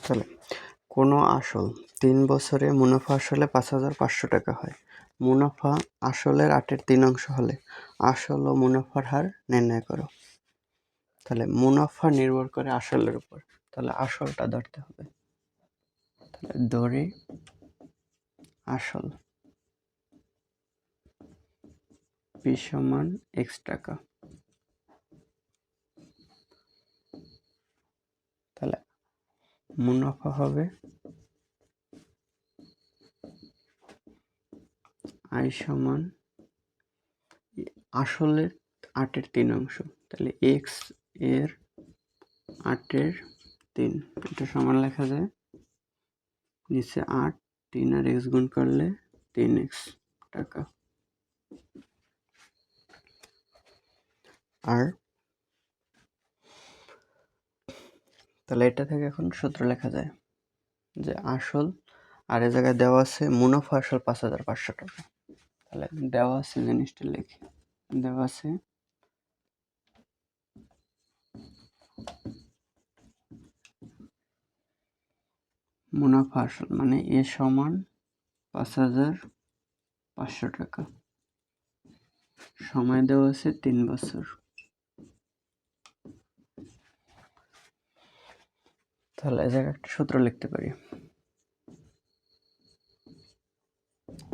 তাহলে কোনো আসল 3 বছরে মুনাফা আসলে 5,500 টাকা হয়। মুনাফা আসলের 8-এর 3 অংশ হলে আসল ও মুনাফার হার নির্ণয় করো। তাহলে মুনাফা নির্ভর করে আসলের উপর, তাহলে আসলটা ধরতে হবে। তাহলে ধরি আসল p সমান x টাকা। তাহলে মুনাফা হবে i সমান আসলের 8-এর 3 অংশ, তাহলে x এর 8-এর 3, এটা সমান লেখা যায় নিচে 8, 3 আর x গুণ করলে 3x টাকা। আর তাহলে এটা থেকে এখন সূত্র লেখা যায় যে আসল, আর এই জায়গায় দেওয়া আছে মুনাফা আসল 5,500 টাকা। তাহলে দেওয়া আছে জিনিসটা লিখি, দেওয়া আছে মুনাফা আসল মানে এ সমান 5,500 টাকা, সময় দেওয়া আছে 3 বছর। তাহলে এই জায়গায় একটা সূত্র লিখতে পারি,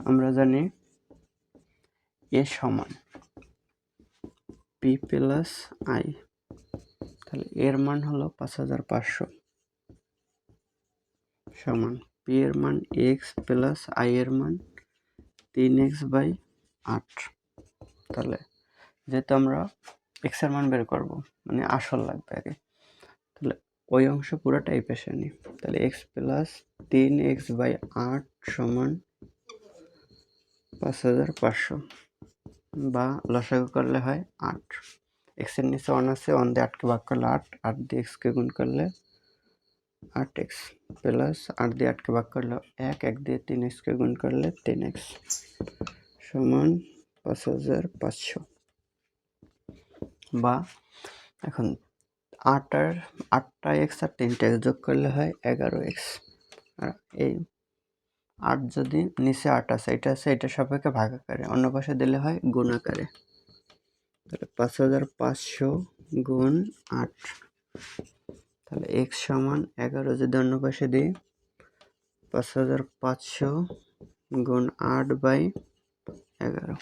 আমরা জানি এ সমান পি প্লাস আই। তাহলে এর মান হলো 5,500 সমান পি এর মান এক্স প্লাস আই এর মান 3x/8। তাহলে যেহেতু আমরা এক্স এর মান বের করব মানে আসল লাগবে আগে, তাহলে ওই অংশ পুরোটা এই পাশে নিই। তাহলে এক্স প্লাস 3x/8 সমান 5,500 বা লসাগু করলে হয় 8। এক্স এর নিচে 1 আছে, 1 দিয়ে 8কে ভাগ করলে 8, 8 দিয়ে এক্সকে গুণ করলে 8x প্লাস 8 দিয়ে 8কে ভাগ করলে 1, 1 দিয়ে 3xকে গুণ করলে 3x সমান 5,500। বা এখন 8টা x আর 3টা x যোগ করলে হয় 11x। আর এই 8 যদি নিচে 8 আছে, এটা আছে, এটা সাপেক্ষে ভাগ আকারে, অন্য পাশে দিলে হয় গুণ আকারে। তাহলে 5,500 গুণ 8, তাহলে x সমান 11 যদি অন্য পাশে দিই 5,500 গুণ 8/11,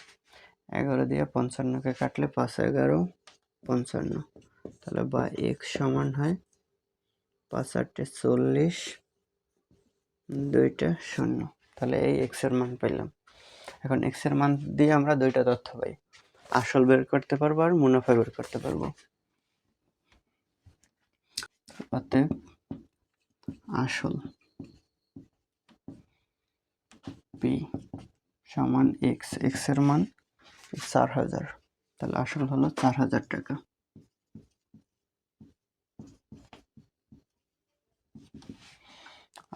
11 দিয়ে 55কে কাটলে 5-11 55, তাহলে বা x সমান হয় 5-8 40, 2টা 0। তাহলে এই x এর মান পেলাম। এখন x এর মান দিয়ে আমরা দুইটা তথ্য পাই, আসল বের করতে পারবো আর মুনাফা বের করতে পারবো। অতএব আসল p সমান x, x এর মান 4,000, তাহলে আসল হলো 4,000 টাকা।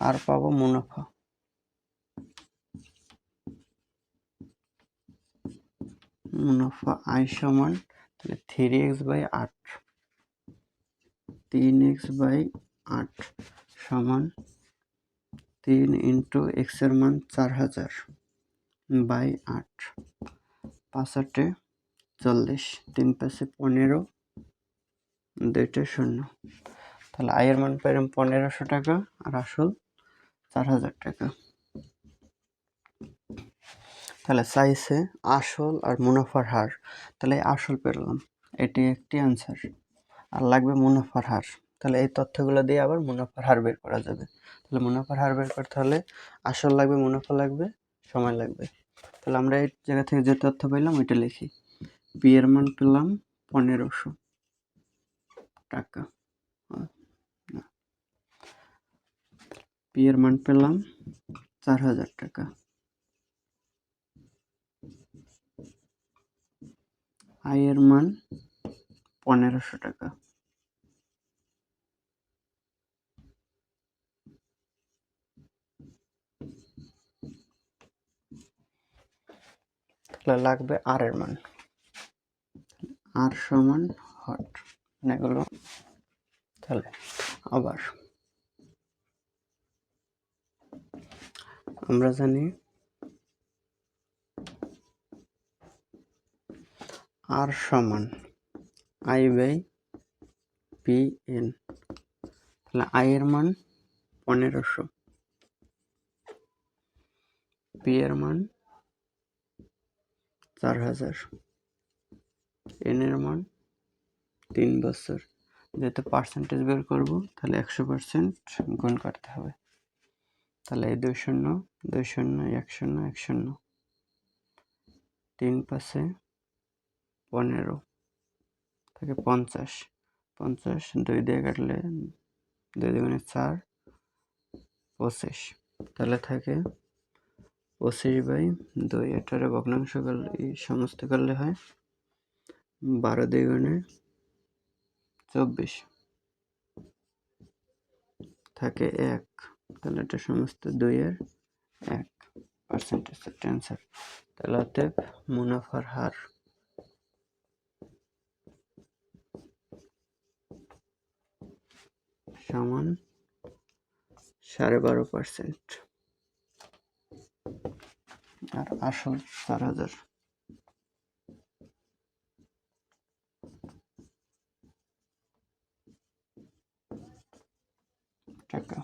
আর পাবো মুনাফা, মুনাফা i সমান তাহলে 3x/8, 3x/8 সমান 3 ইন্টু x এর মান 4,000/8, 5-8 40, 3 পাশে 15, 2টা 0। তাহলে i এর মান পেলাম 1,500 টাকা আর আসল 4,000 টাকা। তাহলে চাইছে আসল আর মুনাফার হার, তাহলে আসল পেলাম, এটি একটি অ্যান্সার। আর লাগবে মুনাফার হার, তাহলে এই তথ্যগুলো দিয়ে আবার মুনাফার হার বের করা যাবে। তাহলে মুনাফার হার বের করতে হলে আসল লাগবে, মুনাফা লাগবে, সময় লাগবে। তাহলে আমরা এই জায়গা থেকে যে তথ্য পেলাম ওইটা লিখি, পি এর মান পেলাম 1,500 টাকা, পি এর মান পেলাম 4,000 টাকা, আই এর মান 1,500 টাকা। তাহলে লাগবে আর এর মান, আর সমান হট, এগুলো। তাহলে আবার আমরা জানি আর সমান I/PN। তাহলে আই এর মান 1500, পি এর মান 4000, এন এর মান 3 বছর। যেহেতু পার্সেন্টেজ বের করব তাহলে 100% গুণ করতে হবে। তাহলে এই 2 শূন্য 2 শূন্য 1 শূন্য 1 শূন্য, 3 5 15 থেকে 50, 50 2 দিয়ে কাটলে 2 দুগুণে 4, 25। তাহলে থাকে 25/2। এটারে ভগ্নাংশ করলে এই সমস্ত করলে হয় 12 দুগুণে 24, থাকে 1। তাহলে এটা সমস্ত 2 এর 1% অ্যান্সার। তাহলে অতএব মুনাফার হার সমান 12.5%। আর আসল 4000 টাকা।